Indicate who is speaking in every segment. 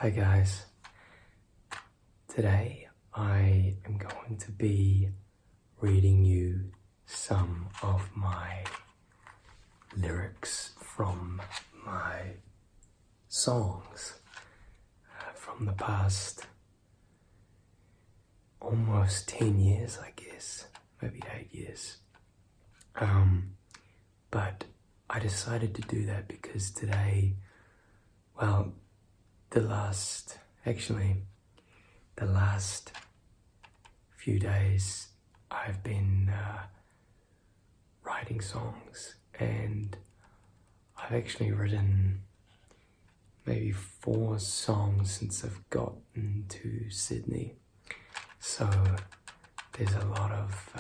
Speaker 1: Hi guys, today I am going to be reading you some of my lyrics from my songs from the past almost 10 years, I guess, maybe 8 years. But I decided to do that because today, well, the last few days I've been writing songs, and I've actually written maybe 4 songs since I've gotten to Sydney. So there's a lot of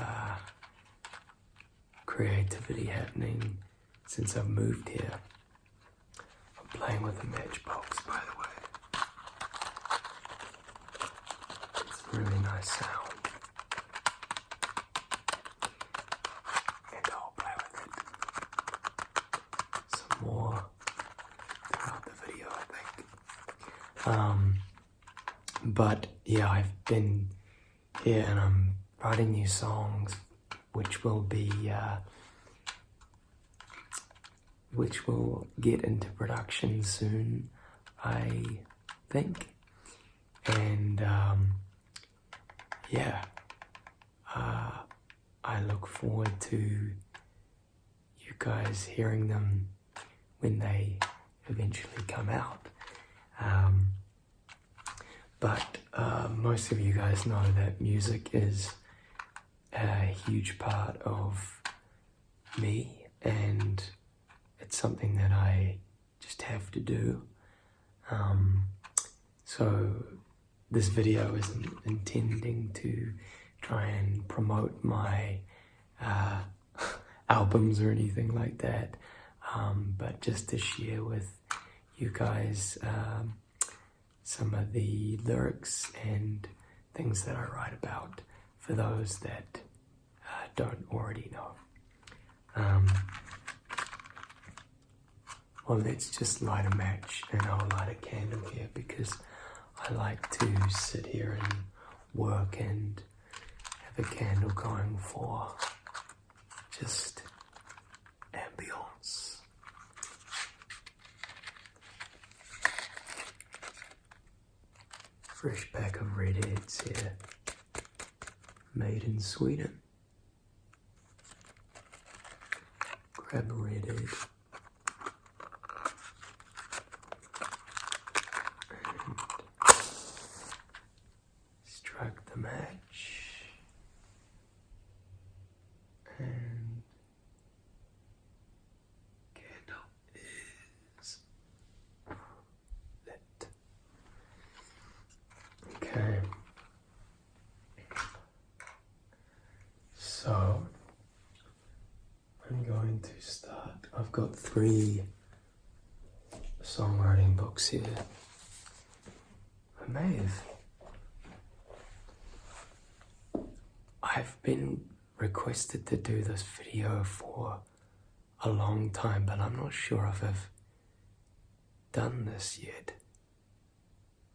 Speaker 1: creativity happening since I've moved here. I'm playing with a Matchbox, by the way. It's a really nice sound. And I'll play with it some more throughout the video, I think. But yeah, I've been here and I'm writing new songs which will get into production soon, I think. And I look forward to you guys hearing them when they eventually come out. But most of you guys know that music is a huge part of me, and it's something that I just have to do. So this video isn't intending to try and promote my albums or anything like that, but just to share with you guys some of the lyrics and things that I write about for those that don't already know. Well, let's just light a match and I'll light a candle here because I like to sit here and work and have a candle going for just ambience. Fresh pack of redheads here, made in Sweden. Grab a redhead. And strike the match. And candle is lit. Okay. So I'm going to start. I've got 3 songwriting books here. I've been requested to do this video for a long time, but I'm not sure if I've done this yet.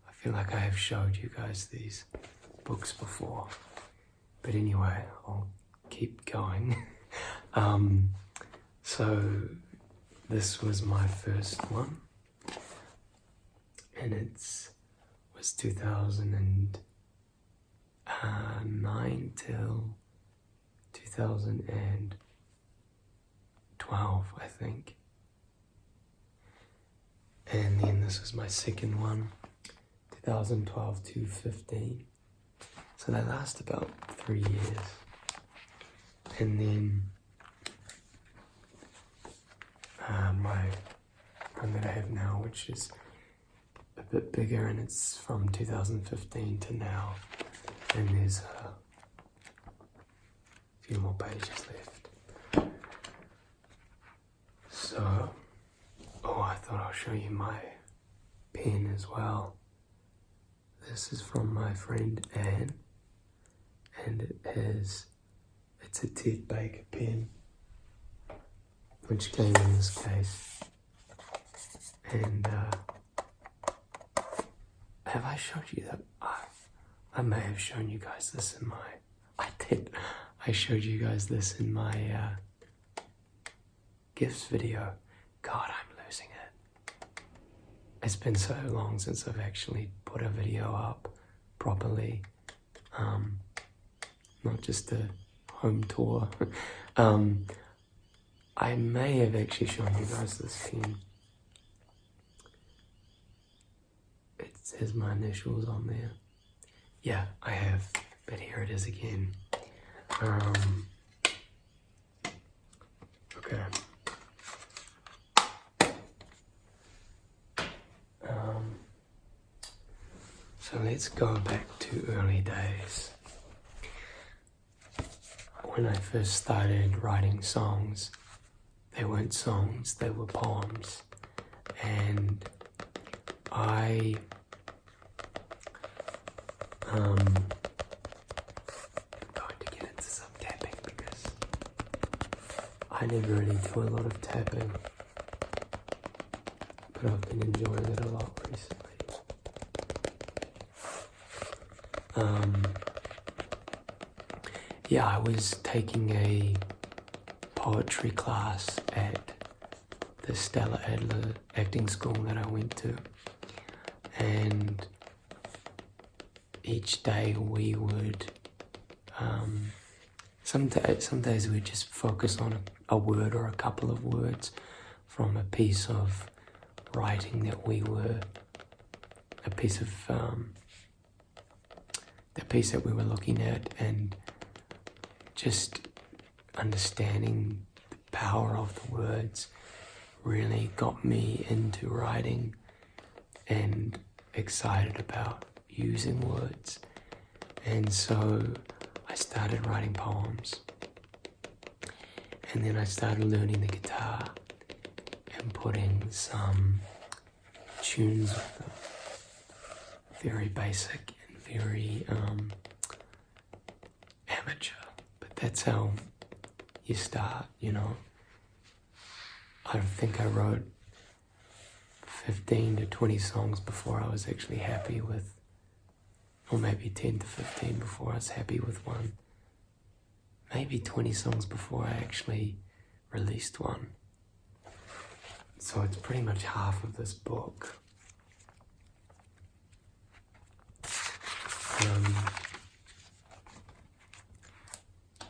Speaker 1: I feel like I have showed you guys these books before, but anyway, I'll keep going. So this was my first one, and it was 2009 till 2012, I think. And then this was my second one, 2012 to 15. So they last about 3 years. And then my one that I have now, which is a bit bigger, and it's from 2015 to now, and there's a few more pages left. So, I thought I'll show you my pen as well. This is from my friend Anne, and it's a Ted Baker pen, which came in this case, and have I showed you that? I may have shown you guys this in my, I did. I showed you guys this in my gifts video. God, I'm losing it. It's been so long since I've actually put a video up properly. Not just a home tour. I may have actually shown you guys this pen. It says my initials on there. Yeah, I have, but here it is again. Okay. So let's go back to early days. When I first started writing songs, they weren't songs, they were poems. And I'm going to get into some tapping because I never really do a lot of tapping, but I've been enjoying it a lot recently. Yeah, I was taking a poetry class at the Stella Adler acting school that I went to, and each day we would, some days we'd just focus on a word or a couple of words from a piece of writing that we were, a piece of, the piece that we were looking at, and just understanding the power of the words really got me into writing and excited about using words. And so I started writing poems, and then I started learning the guitar and putting some tunes with them. Very basic and very amateur, but that's how you start, you know. I think I wrote 15 to 20 songs before I was actually happy with, or maybe 10 to 15 before I was happy with one. Maybe 20 songs before I actually released one. So it's pretty much half of this book.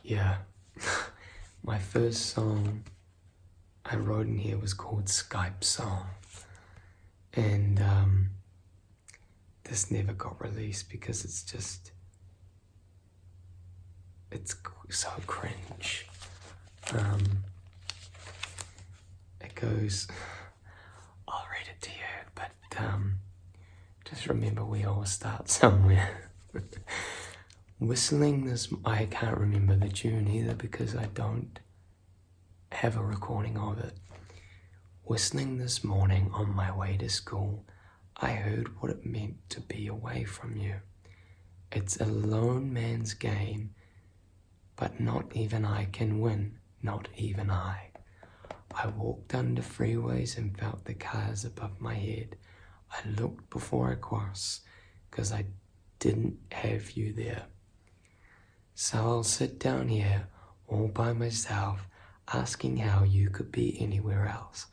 Speaker 1: Yeah, my first song I wrote in here was called Skype Song, and this never got released because it's so cringe. It goes, I'll read it to you, but just remember we all start somewhere. Whistling this, I can't remember the tune either because I don't have a recording of it. Whistling this morning on my way to school, I heard what it meant to be away from you. It's a lone man's game, but not even I can win, not even I. I walked under freeways and felt the cars above my head. I looked before I crossed, 'cause I didn't have you there. So I'll sit down here all by myself, asking how you could be anywhere else.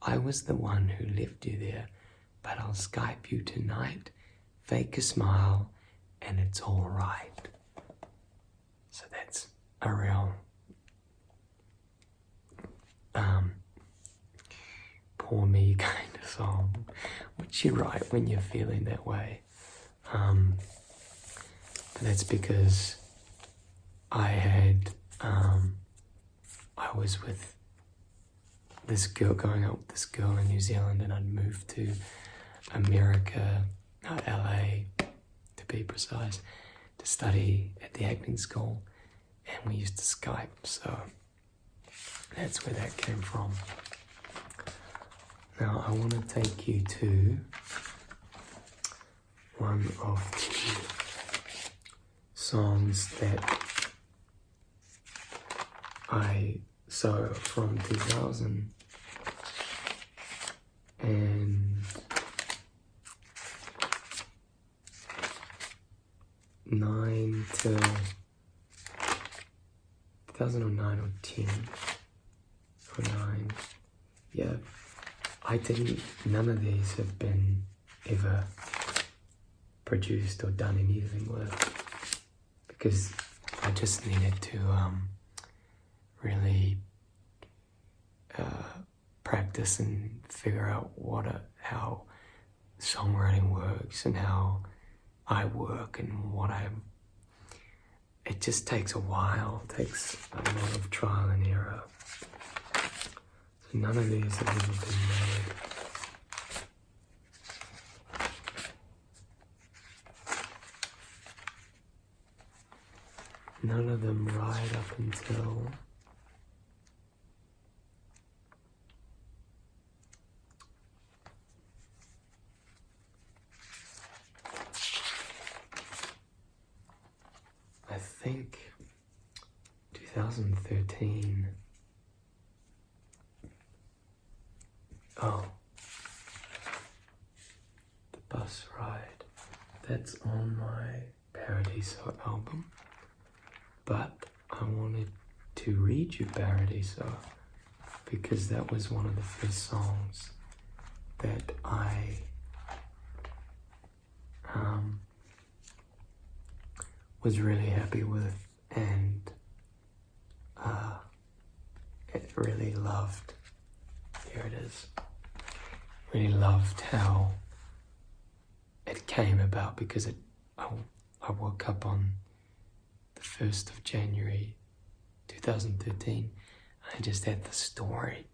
Speaker 1: I was the one who left you there, but I'll Skype you tonight, fake a smile, and it's all right. So that's a real poor me kind of song, which you write when you're feeling that way. But that's because I was with this girl, going out with this girl in New Zealand, and I'd moved to America, LA to be precise, to study at the acting school, and we used to Skype, so that's where that came from. Now I want to take you to one of the songs that so from 2000 and 2009 till 2009 or 10 or 9. Yeah, none of these have been ever produced or done anything with, because I just needed to really practice and figure out how songwriting works and how I work and it just takes a while, it takes a lot of trial and error. So none of these have ever been made. None of them right up until I think 2013. Oh, the bus ride. That's on my Paradiso album. But I wanted to read you Paradiso because that was one of the first songs that I was really happy with and it really loved. Here it is. Really loved how it came about because I woke up on the 1st of January 2013. I just had the story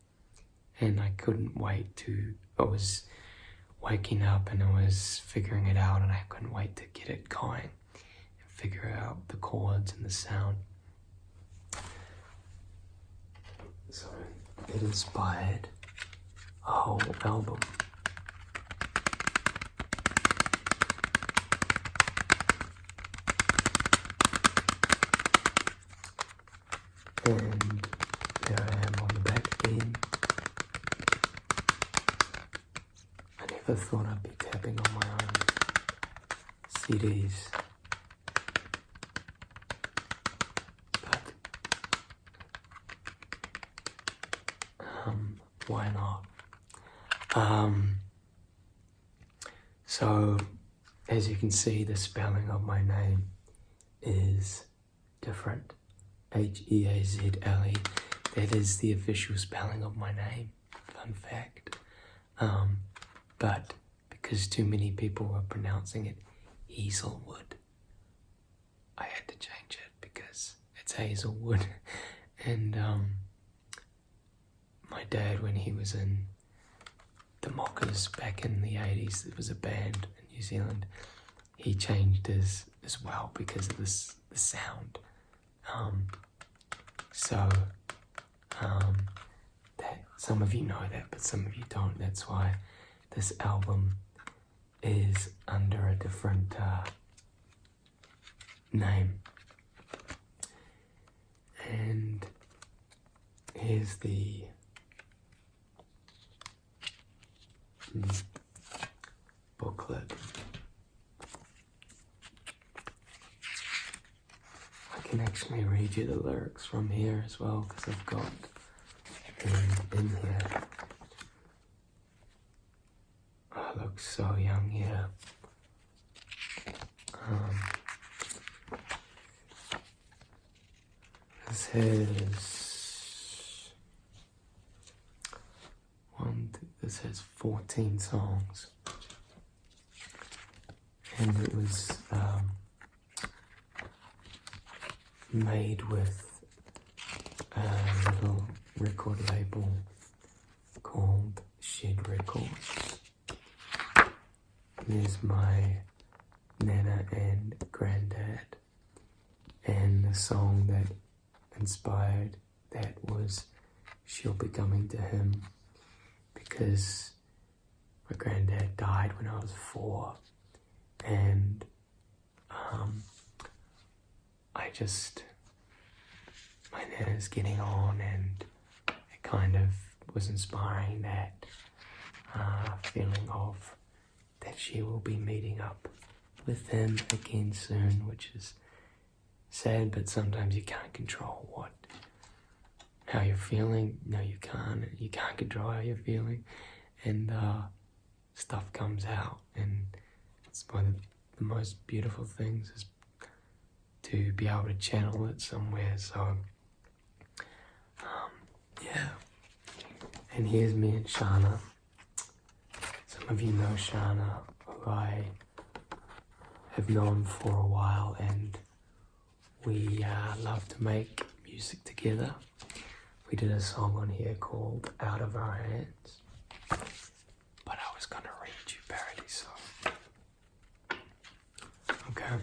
Speaker 1: and I couldn't wait I was waking up and I was figuring it out and I couldn't wait to get it going and figure out the chords and the sound. So it inspired a whole album. And there I am on the back again. I never thought I'd be tapping on my own CDs. But why not? So as you can see, the spelling of my name is different. Heazle. That is the official spelling of my name. Fun fact. But because too many people were pronouncing it Hazelwood, I had to change it because it's Hazelwood. And my dad, when he was in the Mockers back in the 80s, there was a band in New Zealand, he changed his as well because of the sound. That some of you know that, but some of you don't. That's why this album is under a different name. And here's the booklet. I can actually read you the lyrics from here as well because I've got them in here. I look so young here. This has 14 songs, and it was made with a little record label called Shed Records. There's my Nana and Granddad, and the song that inspired that was She'll Be Coming to Him, because my granddad died when I was 4, and my Nana's getting on, and it kind of was inspiring that feeling of that she will be meeting up with him again soon, which is sad, but sometimes you can't control how you're feeling. No, you can't. You can't control how you're feeling, and stuff comes out, and it's one of the most beautiful things is to be able to channel it somewhere. So, yeah. And here's me and Shana. Some of you know Shana, who I have known for a while, and we love to make music together. We did a song on here called Out of Our Hands, but I was gonna read you Paradiso. Okay,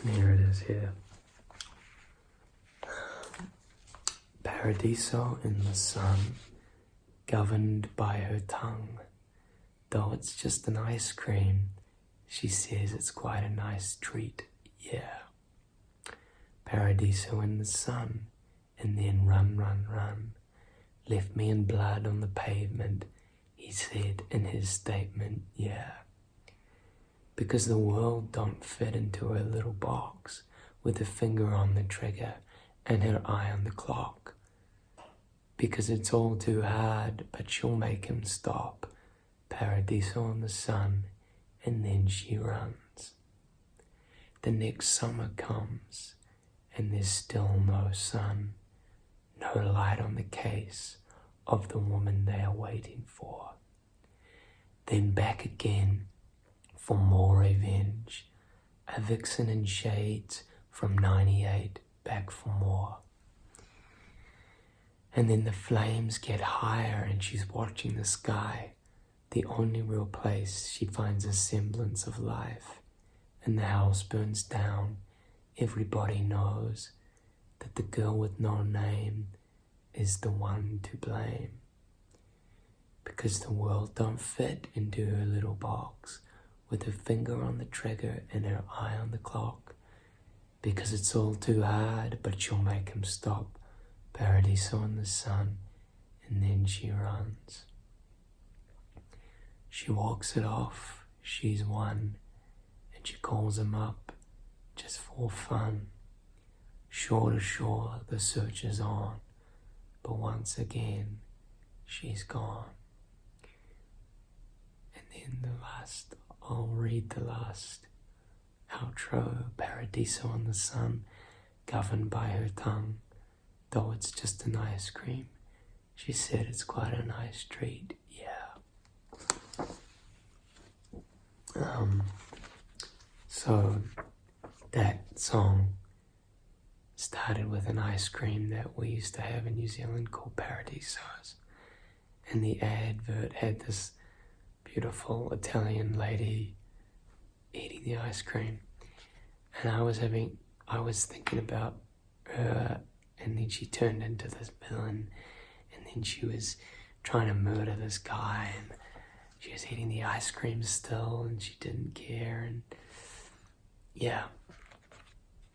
Speaker 1: and here it is here. Paradiso in the sun, governed by her tongue. Though it's just an ice cream, she says it's quite a nice treat, yeah. Paradiso in the sun, and then run, run, run. Left me in blood on the pavement, he said in his statement, yeah. Because the world don't fit into her little box, with her finger on the trigger and her eye on the clock. Because it's all too hard, but she'll make him stop. Paradiso in the sun, and then she runs. The next summer comes, and there's still no sun, no light on the case of the woman they are waiting for. Then back again for more revenge, a vixen in shades from 98, back for more. And then the flames get higher and she's watching the sky, the only real place she finds a semblance of life. And the house burns down. Everybody knows that the girl with no name is the one to blame. Because the world don't fit into her little box, with her finger on the trigger and her eye on the clock. Because it's all too hard, but she'll make him stop. Paradiso in the sun, and then she runs. She walks it off, she's won, and she calls him up just for fun. Shore to shore, the search is on, but once again, she's gone. And then I'll read the last outro. Paradiso in the sun, governed by her tongue. Though it's just an ice cream, she said it's quite a nice treat, yeah. So that song started with an ice cream that we used to have in New Zealand called Paradisos. And the advert had this beautiful Italian lady eating the ice cream. And I was thinking about her. And then she turned into this villain, and then she was trying to murder this guy, and she was eating the ice cream still, and she didn't care, and yeah.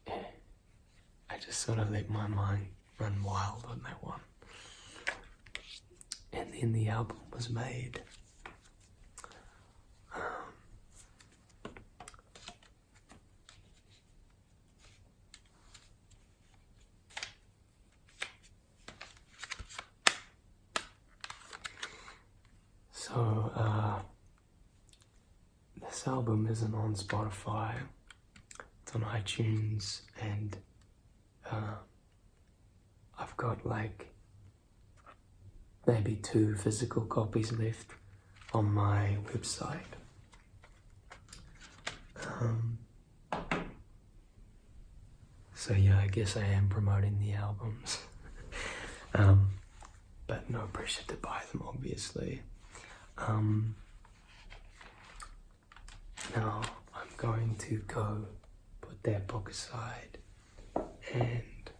Speaker 1: I just sort of let my mind run wild on that one. And then the album was made. So, this album isn't on Spotify, it's on iTunes, and I've got like maybe 2 physical copies left on my website. So yeah, I guess I am promoting the albums, but no pressure to buy them, obviously. Now I'm going to go put that book aside and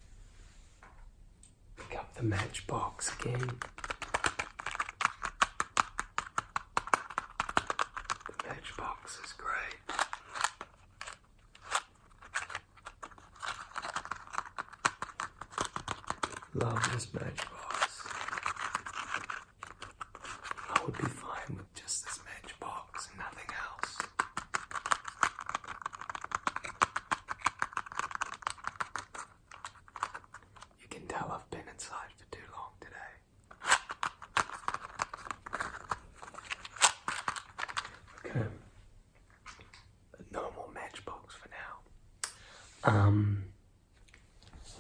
Speaker 1: pick up the Matchbox again. The Matchbox is great. Love this Matchbox. I would be fine with just this Matchbox and nothing else.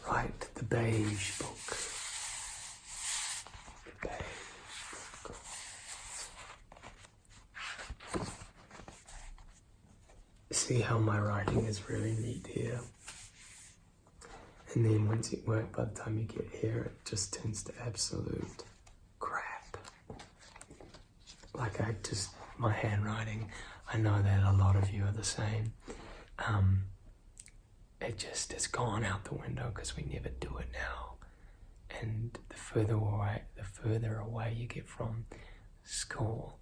Speaker 1: Right, the beige book. The beige book. See how my writing is really neat here? And then once you work, by the time you get here, it just turns to absolute crap. Like my handwriting, I know that a lot of you are the same. It's gone out the window because we never do it now. And the further away you get from school,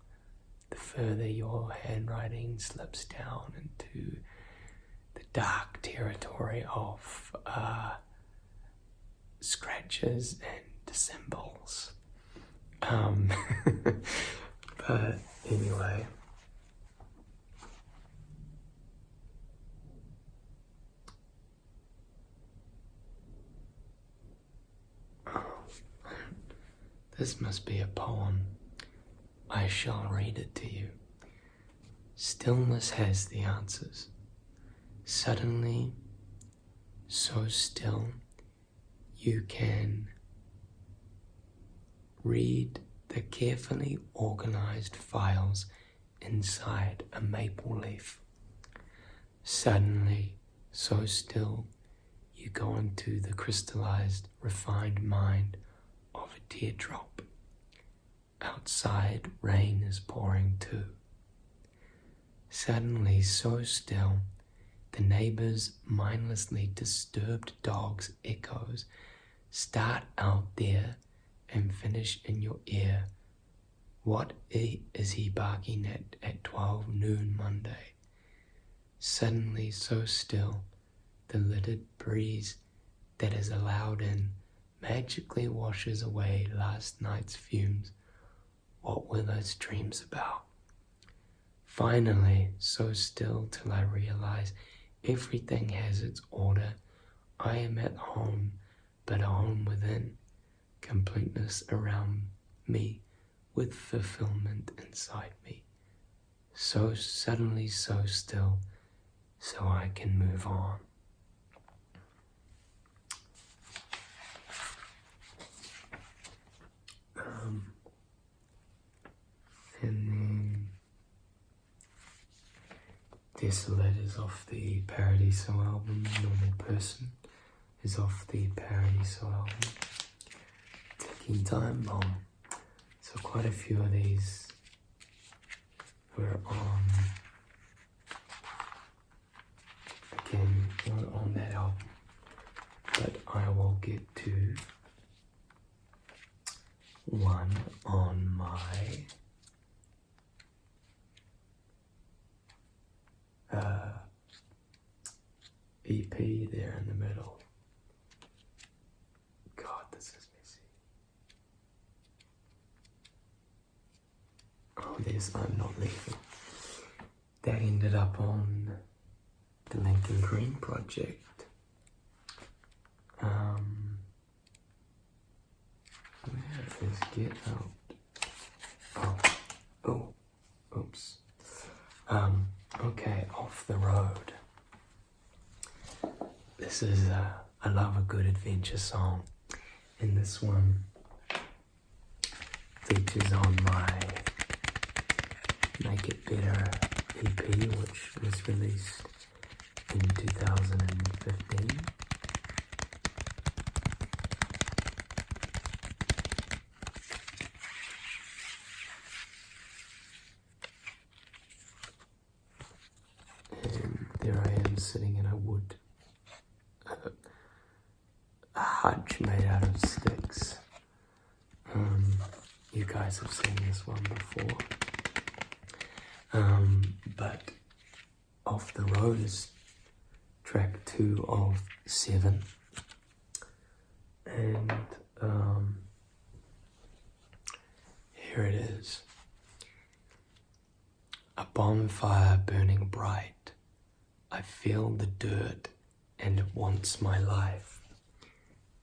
Speaker 1: the further your handwriting slips down into the dark territory of scratches and symbols. But anyway. This must be a poem. I shall read it to you. Stillness has the answers. Suddenly, so still, you can read the carefully organized files inside a maple leaf. Suddenly, so still, you go into the crystallized, refined mind of a teardrop. Outside, rain is pouring too. Suddenly, so still, the neighbor's mindlessly disturbed dog's echoes start out there and finish in your ear. What is he barking at 12 noon Monday? Suddenly, so still, the littered breeze that is allowed in magically washes away last night's fumes. What were those dreams about? Finally, so still till I realize everything has its order. I am at home, but a home within, completeness around me, with fulfillment inside me. So suddenly, so still, so I can move on. And then Desolate is off the Paradiso album. Normal Person is off the Paradiso album. Ticking Time Bomb. So quite a few of these were on that album. But I will get to one on my EP there in the middle. God, this is messy. Oh, there's I'm Not Leaving. That ended up on the Lincoln Green project. Where is Get Out? Oh, oops. Okay, Off the Road. This is, I love a good adventure song. And this one features on my Make It Better EP, which was released in 2015. And there I am sitting in a wood a hutch made out of sticks. You guys have seen this one before. But Off the Road is track 2 of 7. And here it is. A bonfire burning bright. I feel the dirt and it wants my life.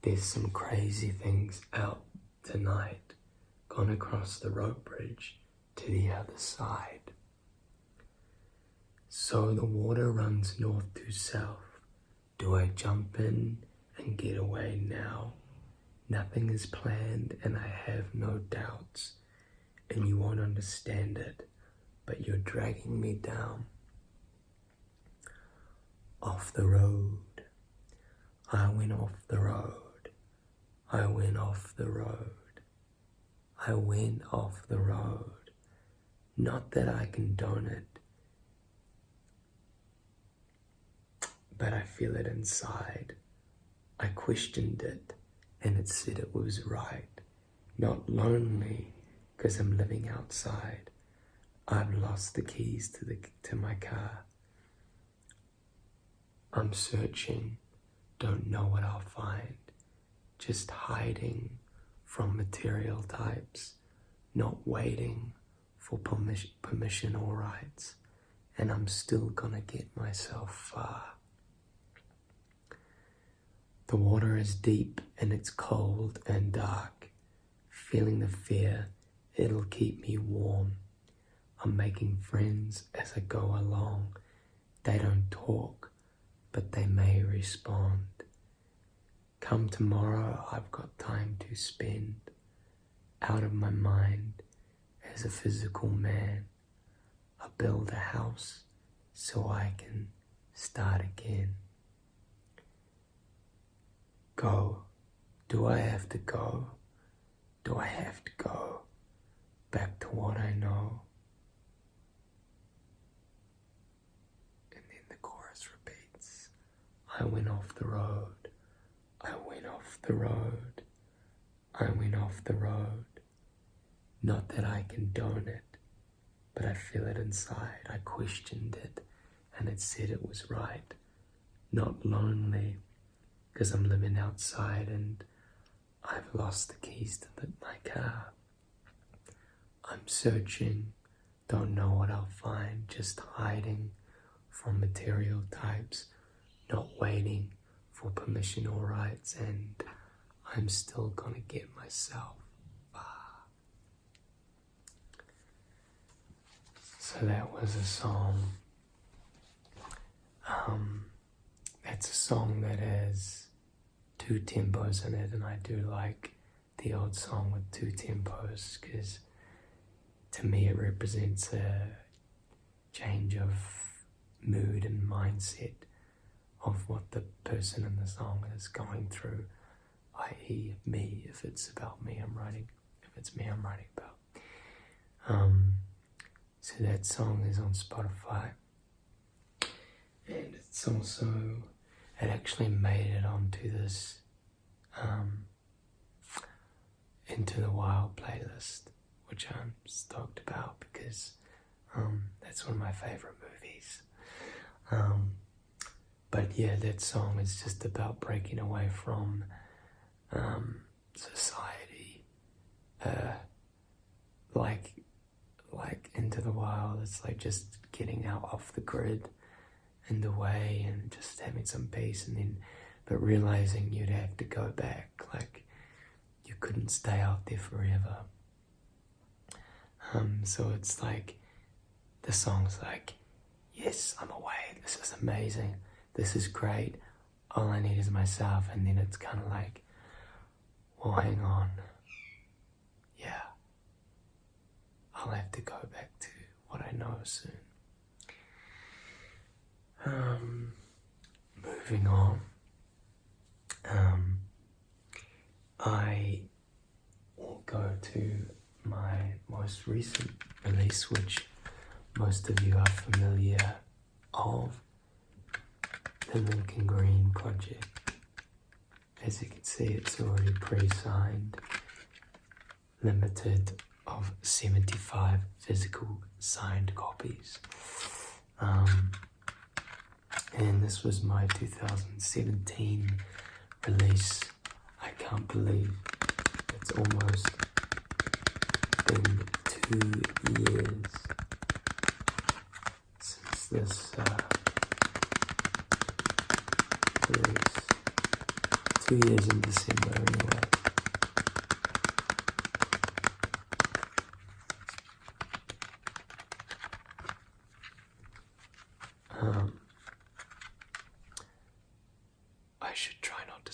Speaker 1: There's some crazy things out tonight. Gone across the road bridge to the other side. So the water runs north to south. Do I jump in and get away now? Nothing is planned and I have no doubts, and you won't understand it, but you're dragging me down. Off the road, I went off the road, I went off the road, I went off the road. Not that I condone it, but I feel it inside. I questioned it, and it said it was right. Not lonely, 'cause I'm living outside. I've lost the keys to my car. I'm searching, don't know what I'll find. Just hiding from material types, not waiting for permission or rights, and I'm still gonna get myself far. The water is deep and it's cold and dark. Feeling the fear, it'll keep me warm. I'm making friends as I go along. They don't talk, but they may respond. Come tomorrow, I've got time to spend out of my mind as a physical man. I'll build a house so I can start again. Go. Do I have to go? Do I have to go back to what I know? And then the chorus repeats. I went off the road. I went off the road. I went off the road. Not that I condone it, but I feel it inside. I questioned it, and it said it was right. Not lonely, 'cause I'm living outside and I've lost the keys to my car. I'm searching, don't know what I'll find, just hiding from material types, not waiting for permission or rights, and I'm still gonna get myself far. So that was a song. That's a song that has 2 tempos in it, and I do like the old song with 2 tempos because to me it represents a change of mood and mindset of what the person in the song is going through, i.e. me, if it's about me I'm writing, if it's me I'm writing about. So that song is on Spotify, and it's also, it actually made it onto this Into the Wild playlist, which I'm stoked about because that's one of my favorite movies. But yeah, that song is just about breaking away from society, like Into the Wild. It's like just getting out off the grid and away and just having some peace, and then but realizing you'd have to go back, like you couldn't stay out there forever. So it's like the song's like, yes, I'm away, this is amazing, this is great, all I need is myself. And then it's kind of like, well, hang on, yeah, I'll have to go back to what I know soon. Moving on, I will go to my most recent release, which most of you are familiar of, the Lincoln Green project. As you can see, it's already pre-signed, limited of 75 physical signed copies. And this was my 2017 release. I can't believe it's almost been 2 years since this release. 2 years in December anyway.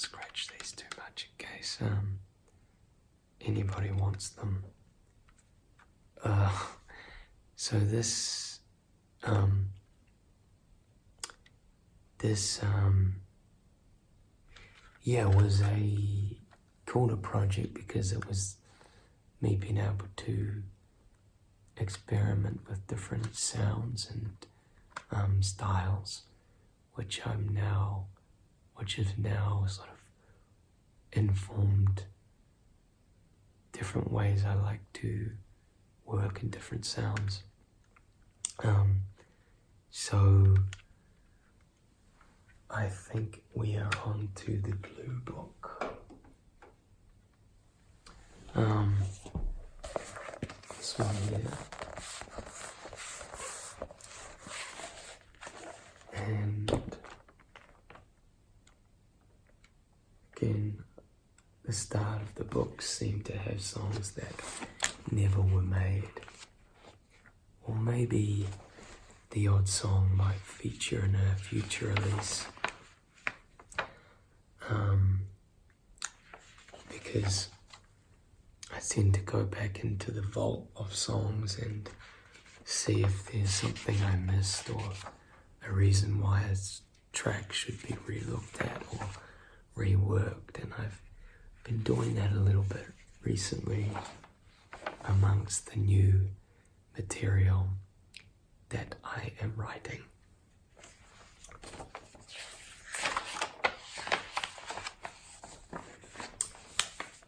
Speaker 1: scratch these too much in case anybody wants them. So this was called a project because it was me being able to experiment with different sounds and styles, which have now sort of informed different ways I like to work in different sounds. So I think we are on to the blue book. This one here. And again, the start of the book seemed to have songs that never were made. Or maybe the odd song might feature in a future release. Because I tend to go back into the vault of songs and see if there's something I missed or a reason why a track should be re-looked at or reworked, and I've been doing that a little bit recently amongst the new material that I am writing.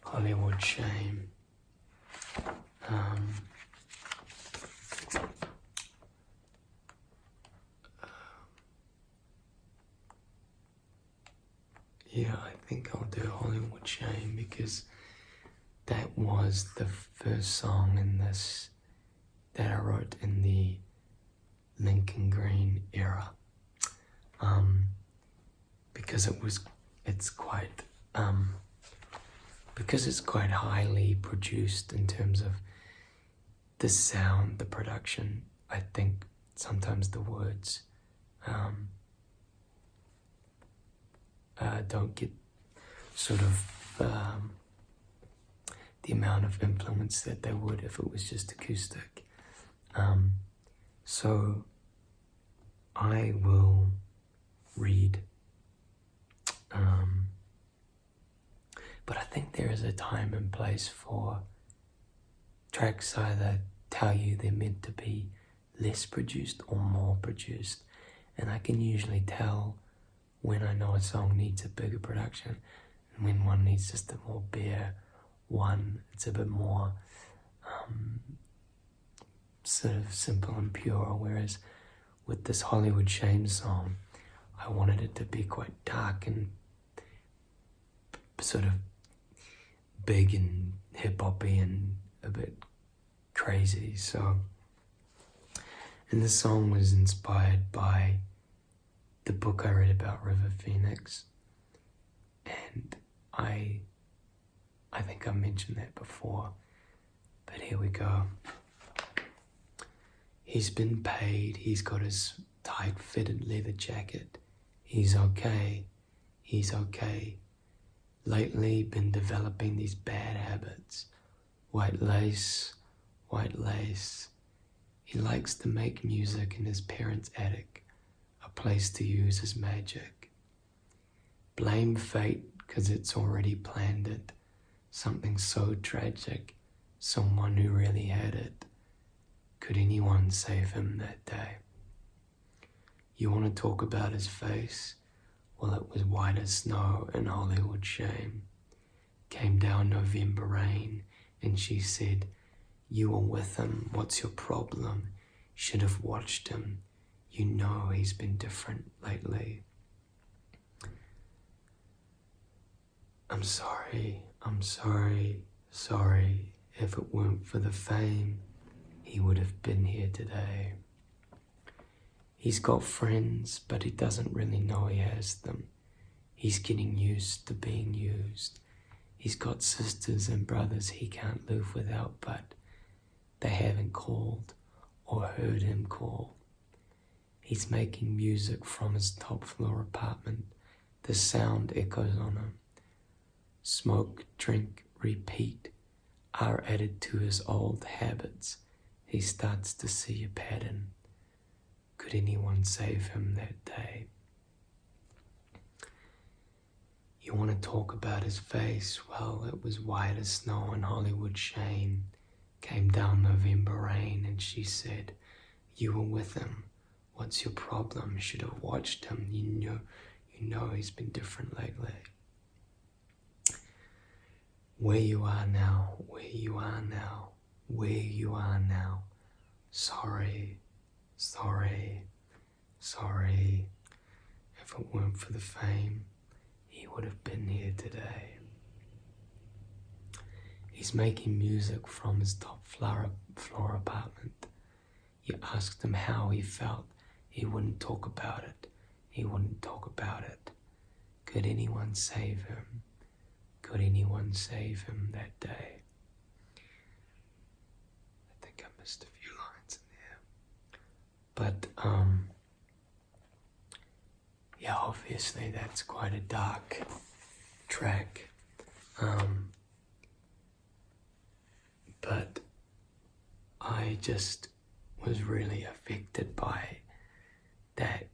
Speaker 1: Hollywood Shame. I think I'll do Hollywood Shame because that was the first song in this that I wrote in the Lincoln Green era. Because it's quite highly produced in terms of the sound, the production. I think sometimes the words don't get sort of the amount of influence that they would if it was just acoustic. So I will read, but I think there is a time and place for tracks either tell you they're meant to be less produced or more produced, and I can usually tell when I know a song needs a bigger production and when one needs just a more bare one. It's a bit more sort of simple and pure, whereas with this Hollywood Shame song, I wanted it to be quite dark and sort of big and hip-hoppy and a bit crazy. So, and this song was inspired by the book I read about River Phoenix, and I think I mentioned that before, but here we go. He's been paid, he's got his tight-fitted leather jacket. He's okay. Lately been developing these bad habits. White lace. He likes to make music in his parents' attic, a place to use his magic. Blame fate, 'cause it's already planned it. Something so tragic, someone who really had it. Could anyone save him that day? You want to talk about his face? Well, it was white as snow in Hollywood Shame. Came down November rain, and she said, you were with him, what's your problem? Should have watched him. You know he's been different lately. I'm sorry. If it weren't for the fame, he would have been here today. He's got friends, but he doesn't really know he has them. He's getting used to being used. He's got sisters and brothers he can't live without, but they haven't called or heard him call. He's making music from his top floor apartment. The sound echoes on him. Smoke, drink, repeat are added to his old habits. He starts to see a pattern. Could anyone save him that day? You want to talk about his face? Well, it was white as snow in Hollywood shame. Came down November rain, and she said, you were with him. What's your problem? Should have watched him. You know he's been different lately. Where you are now, where you are now, where you are now. Sorry, sorry, sorry. If it weren't for the fame, he would have been here today. He's making music from his top floor apartment. You asked him how he felt. He wouldn't talk about it. He wouldn't talk about it. Could anyone save him? Could anyone save him that day? I think I missed a few lines in there. But, yeah, obviously that's quite a dark track. But I just was really affected by that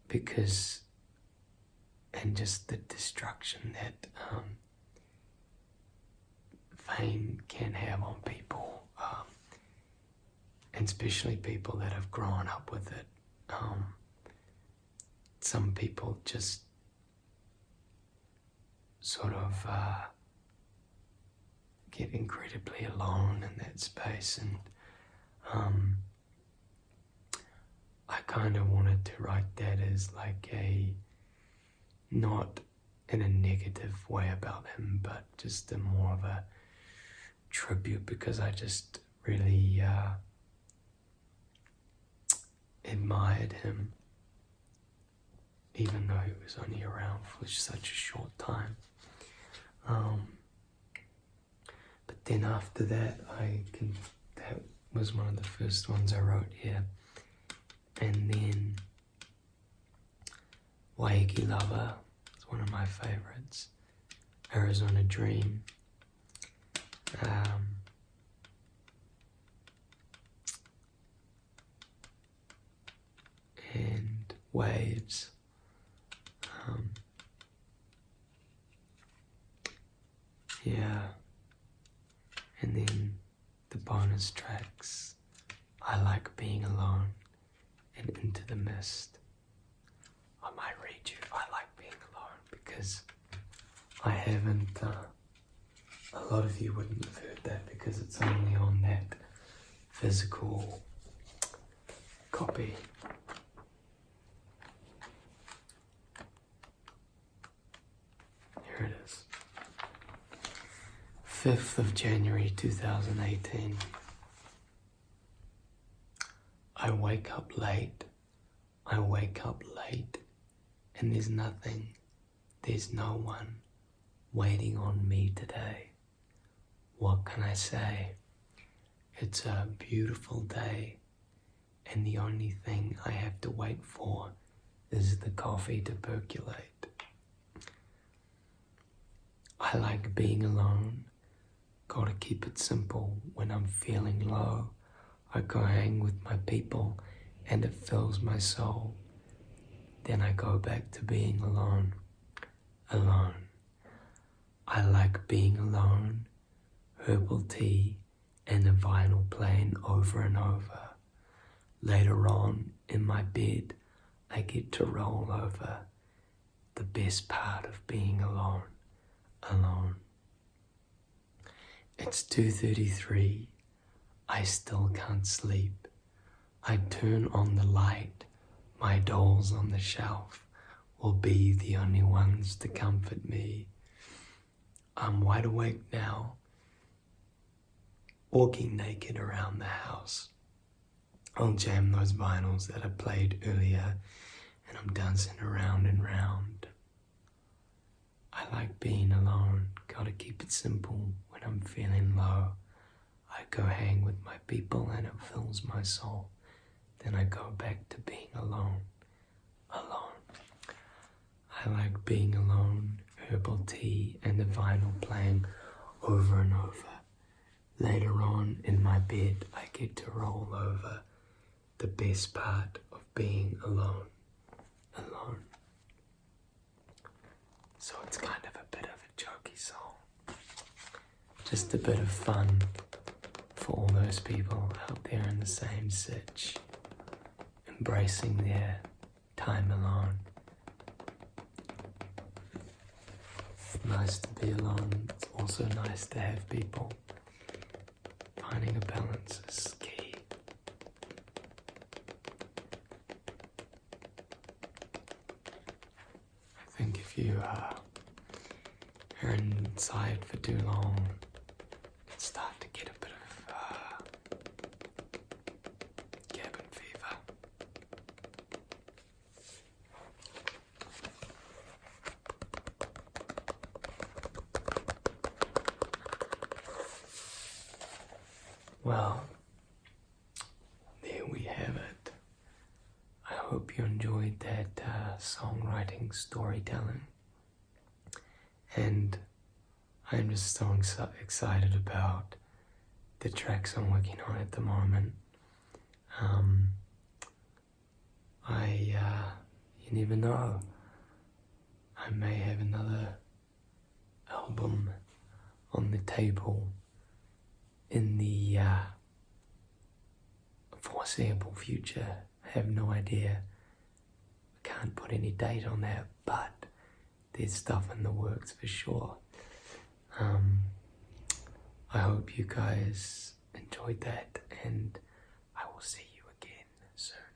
Speaker 1: because, and just the destruction that fame can have on people, and especially people that have grown up with it. Some people just sort of get incredibly alone in that space, and I kind of wanted to write that as like not in a negative way about him, but just a more of a tribute, because I just really admired him, even though he was only around for such a short time. But then after that, that was one of the first ones I wrote here. And then Waiki Lover is one of my favorites. Arizona Dream. And Waves. Yeah. And then the bonus tracks, I Like Being Alone and Into the Mist. I might read you I Like Being Alone, because I haven't, a lot of you wouldn't have heard that because it's only on that physical copy. Here it is. 5th of January 2018. I wake up late, and there's nothing, there's no one waiting on me today. What can I say? It's a beautiful day, and the only thing I have to wait for is the coffee to percolate. I like being alone. Gotta keep it simple. When I'm feeling low, I go hang with my people and it fills my soul. Then I go back to being alone. I like being alone, herbal tea and a vinyl playing over and over. Later on in my bed, I get to roll over. The best part of being alone. It's 2:33, I still can't sleep. I turn on the light, my dolls on the shelf will be the only ones to comfort me. I'm wide awake now, walking naked around the house. I'll jam those vinyls that I played earlier, and I'm dancing around and round. I like being alone, gotta keep it simple. When I'm feeling low, I go hang with my people and it fills my soul. Then I go back to being alone. I like being alone, herbal tea and and the vinyl playing over and over. Later on in my bed, I get to roll over the best part of being alone. So it's kind of a bit of a jokey song. Just a bit of fun for all those people out there in the same sitch, embracing their time alone. It's nice to be alone. It's also nice to have people. Finding a balance is key. I think if you are inside for too long, you can start to get a bit of cabin fever. Well, there we have it. I hope you enjoyed that songwriting, storytelling. And I'm just so excited about the tracks I'm working on at the moment. You never know. I may have another album on the table in the foreseeable future. I have no idea. I can't put any date on that, but there's stuff in the works for sure. I hope you guys enjoyed that, and I will see you again soon.